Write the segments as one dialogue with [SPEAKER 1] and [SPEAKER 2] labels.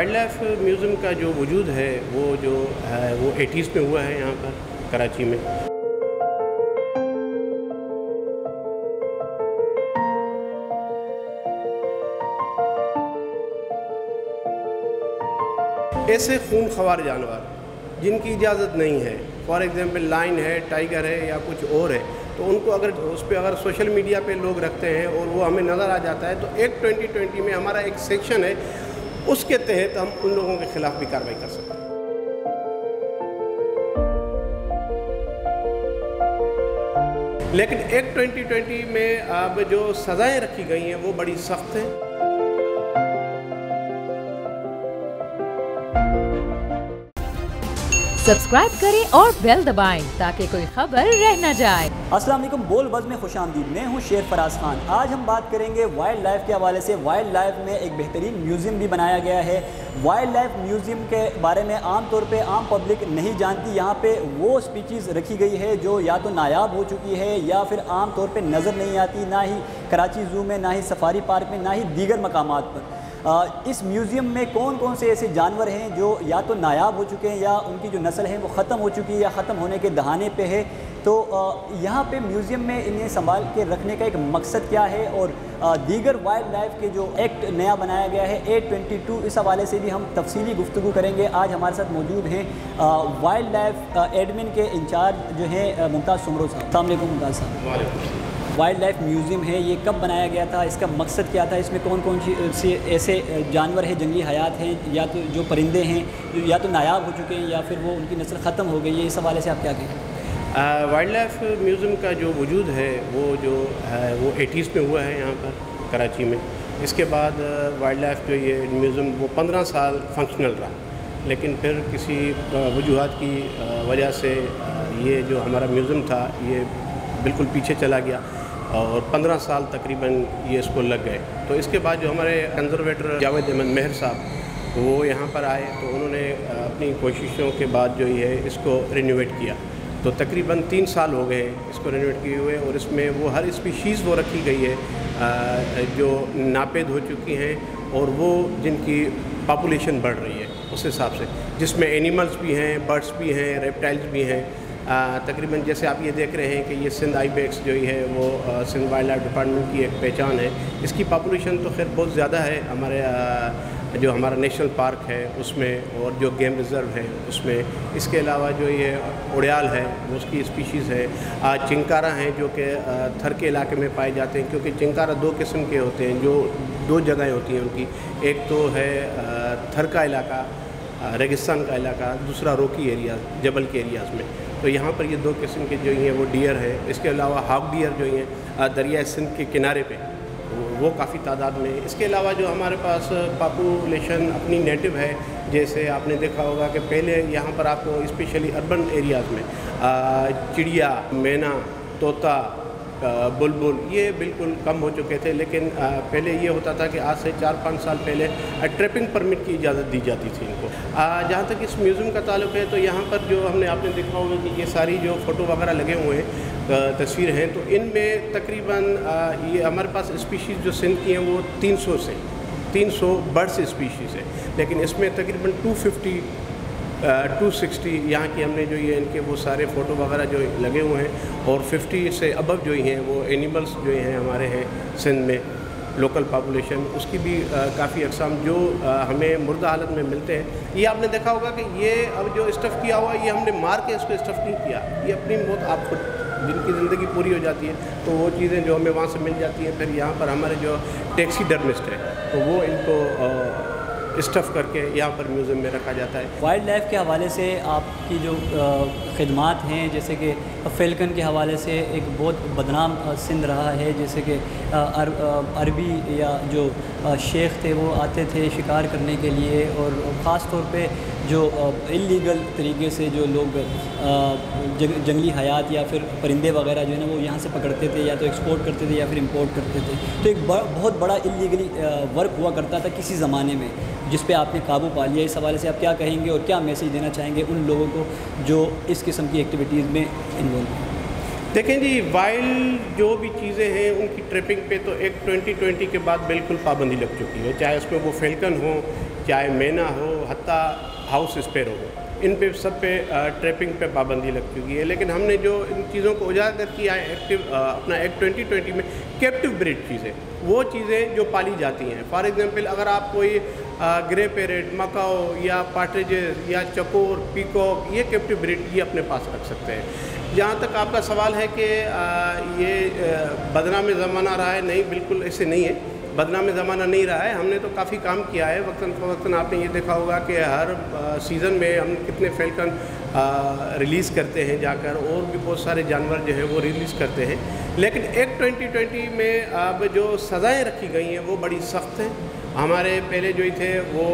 [SPEAKER 1] Wild life museum کا جو وجود ہے وہ جو ہے وہ 80s میں ہوا ہے یہاں پر کراچی میں۔ ایسے خون خوار جانور جن کی اجازت نہیں ہے، فار ایگزامپل لائن ہے، ٹائیگر ہے یا کچھ اور ہے، تو ان کو اگر اس پہ اگر سوشل میڈیا پہ لوگ رکھتے ہیں اور وہ ہمیں نظر آ جاتا ہے تو ایکٹ 2020 میں ہمارا ایک سیکشن ہے، اس کے تحت ہم ان لوگوں کے خلاف بھی کارروائی کر سکتے ہیں۔ لیکن ایکٹ 2020 میں اب جو سزائیں رکھی گئی ہیں وہ بڑی سخت ہیں۔
[SPEAKER 2] سبسکرائب کریں اور بیل دبائیں تاکہ کوئی خبر رہ نہ جائے۔
[SPEAKER 3] السلام علیکم، بول بز میں خوش آمدید، میں ہوں شیر فراز خان۔ آج ہم بات کریں گے وائلڈ لائف کے حوالے سے۔ وائلڈ لائف میں ایک بہترین میوزیم بھی بنایا گیا ہے۔ وائلڈ لائف میوزیم کے بارے میں عام طور پہ عام پبلک نہیں جانتی۔ یہاں پہ وہ اسپیچیز رکھی گئی ہے جو یا تو نایاب ہو چکی ہے یا پھر عام طور پہ نظر نہیں آتی، نہ ہی کراچی زو میں، نہ ہی سفاری پارک میں، نہ ہی دیگر مقامات پر۔ اس میوزیم میں کون کون سے ایسے جانور ہیں جو یا تو نایاب ہو چکے ہیں یا ان کی جو نسل ہے وہ ختم ہو چکی ہے یا ختم ہونے کے دہانے پہ ہے، تو یہاں پہ میوزیم میں انہیں سنبھال کے رکھنے کا ایک مقصد کیا ہے، اور دیگر وائلڈ لائف کے جو ایکٹ نیا بنایا گیا ہے 822، اس حوالے سے بھی ہم تفصیلی گفتگو کریں گے۔ آج ہمارے ساتھ موجود ہیں وائلڈ لائف ایڈمن کے انچارج جو ہیں ممتاز سمرو صاحب۔ السلام علیکم ممتاز صاحب۔
[SPEAKER 1] وعلیکم السلام۔
[SPEAKER 3] وائلڈ لائف میوزیم ہے، یہ کب بنایا گیا تھا، اس کا مقصد کیا تھا، اس میں کون کون سی ایسے جانور ہیں، جنگلی حیات ہیں یا تو جو پرندے ہیں جو یا تو نایاب ہو چکے ہیں یا پھر وہ ان کی نسل ختم ہو گئی ہے، اس حوالے سے آپ کیا کہیں؟
[SPEAKER 1] وائلڈ لائف میوزیم کا جو وجود ہے وہ جو ہے وہ 80s میں ہوا ہے یہاں پر کراچی میں۔ اس کے بعد وائلڈ لائف جو یہ میوزیم وہ 15 سال فنکشنل رہا، لیکن پھر کسی وجوہات کی وجہ سے یہ جو ہمارا میوزیم تھا یہ بالکل پیچھے چلا گیا اور 15 سال تقریباً یہ اس کو لگ گئے۔ تو اس کے بعد جو ہمارے کنزرویٹر جاوید احمد مہر صاحب وہ یہاں پر آئے تو انہوں نے اپنی کوششوں کے بعد جو یہ ہے اس کو رینوویٹ کیا، تو تقریباً 3 سال ہو گئے اس کو رینوویٹ کیے ہوئے، اور اس میں وہ ہر اسپیشیز وہ رکھی گئی ہے جو ناپید ہو چکی ہیں اور وہ جن کی پاپولیشن بڑھ رہی ہے اس حساب سے، جس میں اینیملز بھی ہیں، برڈس بھی ہیں، ریپٹائلز بھی ہیں۔ تقریباً جیسے آپ یہ دیکھ رہے ہیں کہ یہ سندھ آئی بیکس جو ہے وہ سندھ وائلڈ لائف ڈپارٹمنٹ کی ایک پہچان ہے۔ اس کی پاپولیشن تو خیر بہت زیادہ ہے ہمارے جو ہمارا نیشنل پارک ہے اس میں، اور جو گیم ریزرو ہے اس میں۔ اس کے علاوہ جو یہ اڑیال ہے وہ اس کی اسپیشیز ہے۔ چنکارا ہیں جو کہ تھر کے علاقے میں پائے جاتے ہیں، کیونکہ چنکارا 2 قسم کے ہوتے ہیں، جو 2 جگہیں ہوتی ہیں ان کی، ایک تو ہے تھر کا علاقہ، ریگستان کا علاقہ، دوسرا روکی ایریا، جبل کے ایریاز میں۔ تو یہاں پر یہ 2 قسم کے جو ہیں وہ ڈیئر ہیں۔ اس کے علاوہ ہاک ڈیئر جو ہیں دریائے سندھ کے کنارے پہ وہ کافی تعداد میں۔ اس کے علاوہ جو ہمارے پاس پاپولیشن اپنی نیٹو ہے، جیسے آپ نے دیکھا ہوگا کہ پہلے یہاں پر آپ کو اسپیشلی اربن ایریاز میں چڑیا، مینا، طوطا، بلبل یہ بالکل کم ہو چکے تھے، لیکن پہلے یہ ہوتا تھا کہ آج سے 4-5 سال پہلے ٹریپنگ پرمٹ کی اجازت دی جاتی تھی ان کو۔ جہاں تک اس میوزیم کا تعلق ہے تو یہاں پر جو ہم نے آپ نے دیکھا ہوگا کہ یہ ساری جو فوٹو وغیرہ لگے ہوئے ہیں، تصویر ہیں، تو ان میں تقریباً یہ ہمارے پاس اسپیشیز جو سندھ کی ہیں وہ 300 برڈس اسپیشیز ہیں، لیکن اس میں تقریباً 260 یہاں کی ہم نے جو یہ ان کے وہ سارے فوٹو وغیرہ جو لگے ہوئے ہیں، اور 50 سے ابو جو ہیں وہ اینیملز جو ہیں ہمارے ہیں سندھ میں، لوکل پاپولیشن اس کی بھی کافی اقسام جو ہمیں مردہ حالت میں ملتے ہیں۔ یہ آپ نے دیکھا ہوگا کہ یہ اب جو اسٹف کیا ہوا یہ ہم نے مار کے اس کو اسٹف نہیں کیا، یہ اپنی موت آپ خود جن کی زندگی پوری ہو جاتی ہے تو وہ چیزیں جو ہمیں وہاں سے مل جاتی ہیں، پھر یہاں پر ہمارے جو ٹیکسی ڈرمسٹ ہے تو وہ ان کو اسٹف کر کے یہاں پر میوزیم میں رکھا جاتا ہے۔
[SPEAKER 3] وائلڈ لائف کے حوالے سے آپ کی جو خدمات ہیں، جیسے کہ فیلکن کے حوالے سے ایک بہت بدنام سندھ رہا ہے، جیسے کہ عربی یا جو شیخ تھے وہ آتے تھے شکار کرنے کے لیے، اور خاص طور پہ جو انلیگل طریقے سے جو لوگ جنگلی حیات یا پھر پرندے وغیرہ جو ہے نا وہ یہاں سے پکڑتے تھے، یا تو ایکسپورٹ کرتے تھے یا پھر امپورٹ کرتے تھے، تو ایک بہت بڑا انلیگلی ورک ہوا کرتا تھا کسی زمانے میں، جس پہ آپ نے قابو پا لیا۔ اس حوالے سے آپ کیا کہیں گے اور کیا میسیج دینا چاہیں گے ان لوگوں کو جو اس قسم کی ایکٹیویٹیز میں انوالو ہیں؟
[SPEAKER 1] دیکھیں جی، وائلڈ جو بھی چیزیں ہیں ان کی ٹریپنگ پہ تو ایک 2020 کے بعد بالکل پابندی لگ چکی ہے، چاہے اس میں وہ فیلکن ہوں चाहे मैना हो, हत्ता हाउस स्पैरो हो, इन पे सब पे ट्रैपिंग पे पाबंदी लग चुकी है। लेकिन हमने जो इन चीज़ों को उजागर किया है अपना एक्ट 2020 में, कैप्टिव ब्रीड चीज़ें, वो चीज़ें जो पाली जाती हैं। फॉर एग्जांपल अगर आप कोई ग्रे पैरेट, मकाओ या पार्ट्रिजेस या चकोर, पीकॉक, ये कैप्टिव ब्रीड ये अपने पास रख सकते हैं। जहाँ तक आपका सवाल है कि ये बदनाम ज़माना रहा है, नहीं, बिल्कुल ऐसे नहीं है, बदनाम ज़माना नहीं रहा है। हमने तो काफ़ी काम किया है वक्तन फ़वक्तन। आपने ये देखा होगा कि हर सीज़न में हम कितने फैल्कन रिलीज़ करते हैं जाकर, और भी बहुत सारे जानवर जो हैं वो रिलीज़ करते हैं। लेकिन एक्ट 2020 में अब जो सज़ाएँ रखी गई हैं वो बड़ी सख्त हैं। हमारे पहले जो थे वो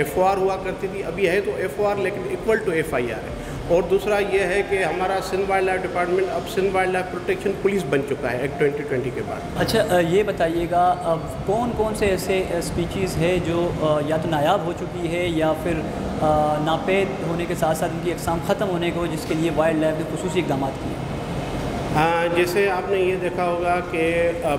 [SPEAKER 1] FOR हुआ करती थी, अभी है तो FOR लेकिन इक्वल टू FIR है। और दूसरा ये है कि हमारा सिंध वाइल्ड लाइफ डिपार्टमेंट अब Sindh wildlife protection police बन चुका है एक्ट 2020 के बाद।
[SPEAKER 3] अच्छा, ये बताइएगा अब कौन कौन से ऐसे स्पीशीज़ है जो या तो नायाब हो चुकी है या फिर नापेद होने के साथ साथ उनकी अक़साम ख़त्म होने को, जिसके लिए वाइल्ड लाइफ ने खुसूसी इक़दाम किए?
[SPEAKER 1] जैसे आपने ये देखा होगा कि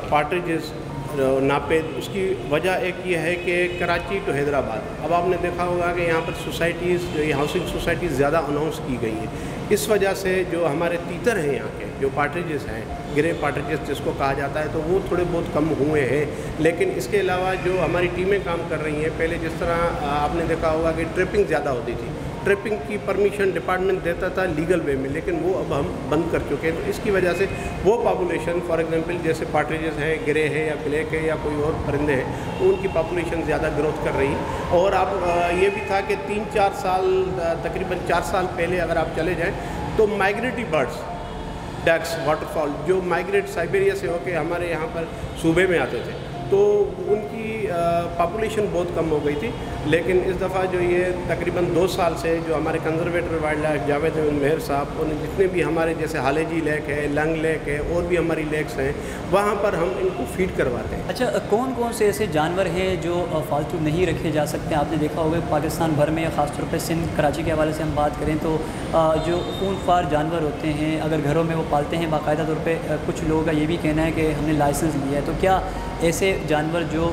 [SPEAKER 1] पार्ट्रिजेस नापेद, उसकी वजह एक ये है कि कराची टू हैदराबाद, अब आपने देखा होगा कि यहाँ पर सोसाइटीज़, जो ये हाउसिंग सोसाइटीज़ ज़्यादा अनाउंस की गई हैं। इस वजह से जो हमारे तीतर हैं यहाँ के, जो पार्ट्रिजेस हैं, ग्रे पार्ट्रिजेस जिसको कहा जाता है, तो वो थोड़े बहुत कम हुए हैं। लेकिन इसके अलावा जो हमारी टीमें काम कर रही हैं, पहले जिस तरह आपने देखा होगा कि ट्रैपिंग ज़्यादा होती थी, ट्रैपिंग की परमिशन डिपार्टमेंट देता था लीगल वे में, लेकिन वो अब हम बंद कर चुके हैं। तो इसकी वजह से वो पॉपुलेशन, फॉर एग्जांपल जैसे पार्ट्रिजेस हैं, ग्रे है या ब्लैक है या कोई और परिंदे हैं, तो उनकी पॉपुलेशन ज़्यादा ग्रोथ कर रही है। और आप ये भी था कि 3-4 साल, तकरीबन 4 साल पहले अगर आप चले जाएँ तो माइग्रेटरी बर्ड्स, डक्स, वाटरफॉल जो माइग्रेट साइबेरिया से होकर हमारे यहाँ पर सूबे में आते थे, तो उनकी पॉपुलेशन बहुत कम हो गई थी। लेकिन इस दफ़ा जो ये तकरीबन 2 साल से जो हमारे कंजर्वेटर वाइल्ड लाइफ जावेद मेहर साहब, और जितने भी हमारे जैसे हालेजी लेक है, लंग लेक है, और भी हमारी लेक्स हैं, वहाँ पर हम इनको फीड करवाते हैं।
[SPEAKER 3] अच्छा, कौन कौन से ऐसे जानवर हैं जो फालतू नहीं रखे जा सकते? आपने देखा होगा पाकिस्तान भर में, ख़ासतौर पर सिंध, कराची के हवाले से हम बात करें तो जो खूनख्वार जानवर होते हैं, अगर घरों में वो पालते हैं बाकायदा तौर पर, कुछ लोगों का ये भी कहना है कि हमने लाइसेंस लिया है, तो क्या ऐसे जानवर जो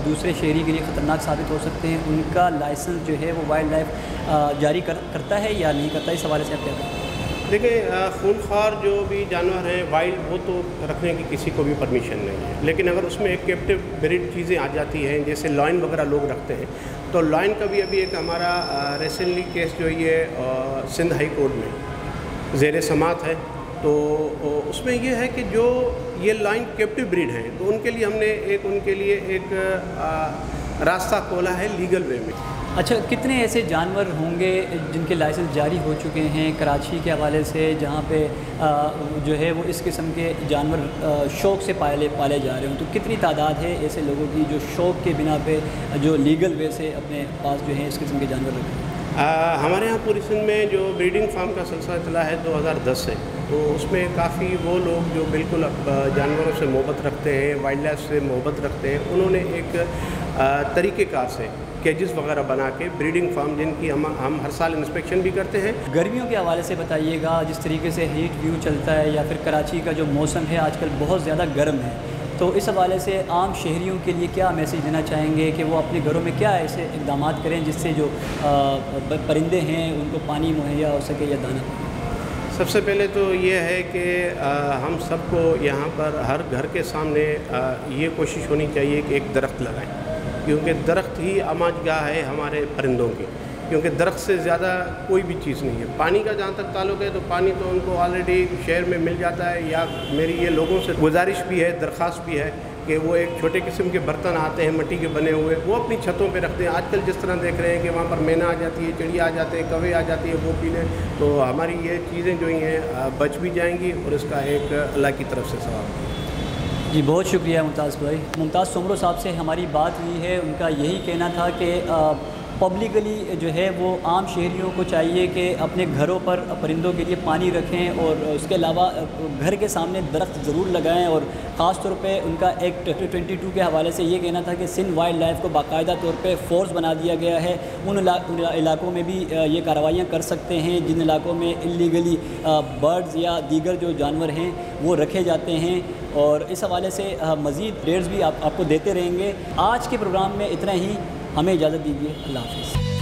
[SPEAKER 3] दूसरे शहरी के लिए ख़तरनाक साबित हो सकते हैं, उनका लाइसेंस जो है वो वाइल्ड लाइफ जारी करता है या नहीं करता? इस हवाले से आप क्या कहें?
[SPEAKER 1] देखिए, खूनख्वार जो भी जानवर हैं वाइल्ड, वो तो रखने की किसी को भी परमिशन नहीं है। लेकिन अगर उसमें एक कैप्टिव ब्रीड चीज़ें आ जाती हैं, जैसे लॉयन वगैरह लोग रखते हैं, तो लॉयन का भी अभी एक हमारा रिसेंटली केस जो ये सिंध हाई कोर्ट में ज़ेर समात है, तो उसमें ये है कि जो ये लॉयन कैप्टिव ब्रीड हैं, तो उनके लिए हमने उनके लिए एक रास्ता खोला है लीगल वे में।
[SPEAKER 3] अच्छा, कितने ऐसे जानवर होंगे जिनके लाइसेंस जारी हो चुके हैं कराची के हवाले से, जहाँ पे जो है वो इस किस्म के जानवर शौक़ से पाले जा रहे हों? तो कितनी तादाद है ऐसे लोगों की जो शौक़ के बिना पे जो लीगल वे से अपने पास जो है इस किस्म के जानवर रखते हैं?
[SPEAKER 1] हमारे यहाँ पूरी सिंध में जो ब्रीडिंग फार्म का सिलसिला चला है 2010 से, तो उसमें काफ़ी वो लोग जो बिल्कुल जानवरों से मोहब्बत रखते हैं, वाइल्ड लाइफ से मोहब्बत रखते हैं, उन्होंने एक तरीक़ेकार से केजेस वगैरह बना के ब्रीडिंग फार्म, जिनकी हम हर साल इंस्पेक्शन भी करते हैं।
[SPEAKER 3] गर्मियों के हवाले से बताइएगा, जिस तरीके से हीट व्यू चलता है, या फिर कराची का जो मौसम है आजकल बहुत ज़्यादा गर्म है, तो इस हवाले से आम शहरियों के लिए क्या मैसेज देना चाहेंगे कि वो अपने घरों में क्या ऐसे इक़दाम करें जिससे जो परिंदे हैं उनको पानी मुहैया हो सके या दाना?
[SPEAKER 1] सबसे पहले तो ये है कि हम सबको यहाँ पर हर घर के सामने ये कोशिश होनी चाहिए कि एक दरख्त लगाएं, क्योंकि दरख्त ही आमाजगाह है हमारे परिंदों की, क्योंकि दरख्त से ज़्यादा कोई भी चीज़ नहीं है। पानी का जहाँ तक ताल्लुक़ है, तो पानी तो उनको ऑलरेडी शहर में मिल जाता है, या मेरी ये लोगों से गुजारिश भी है, दरख्वास्त भी है कि वो एक छोटे किस्म के बर्तन आते हैं मिट्टी के बने हुए, वो अपनी छतों पे रखते हैं। आजकल जिस तरह देख रहे हैं कि वहाँ पर मैना आ जाती है, चिड़िया आ जाते हैं, कौवे आ जाती है, वो पी लें, तो हमारी ये चीज़ें जो हैं बच भी जाएंगी और इसका एक अल्लाह की तरफ से सवाब।
[SPEAKER 3] जी, बहुत शुक्रिया मुमताज़ भाई। मुमताज़ सोमरो साहब से हमारी बात हुई है, उनका यही कहना था कि पब्लिकली जो है वो आम शहरियों को चाहिए कि अपने घरों पर परिंदों के लिए पानी रखें, और उसके अलावा घर के सामने दरख्त ज़रूर लगाएं। और ख़ास तौर पे उनका एक्ट 22 के हवाले से ये कहना था कि सिंध वाइल्ड लाइफ को बाकायदा तौर पे फोर्स बना दिया गया है। उन इलाकों में भी ये कार्रवाइयाँ कर सकते हैं जिन इलाकों में इलीगली बर्ड्स या दीगर जो जानवर हैं वो रखे जाते हैं, और इस हवाले से मज़ीद अपडेट्स भी आपको देते रहेंगे। आज के प्रोग्राम में इतना ही। ہمیں اجازت دیجیے, اللہ حافظ.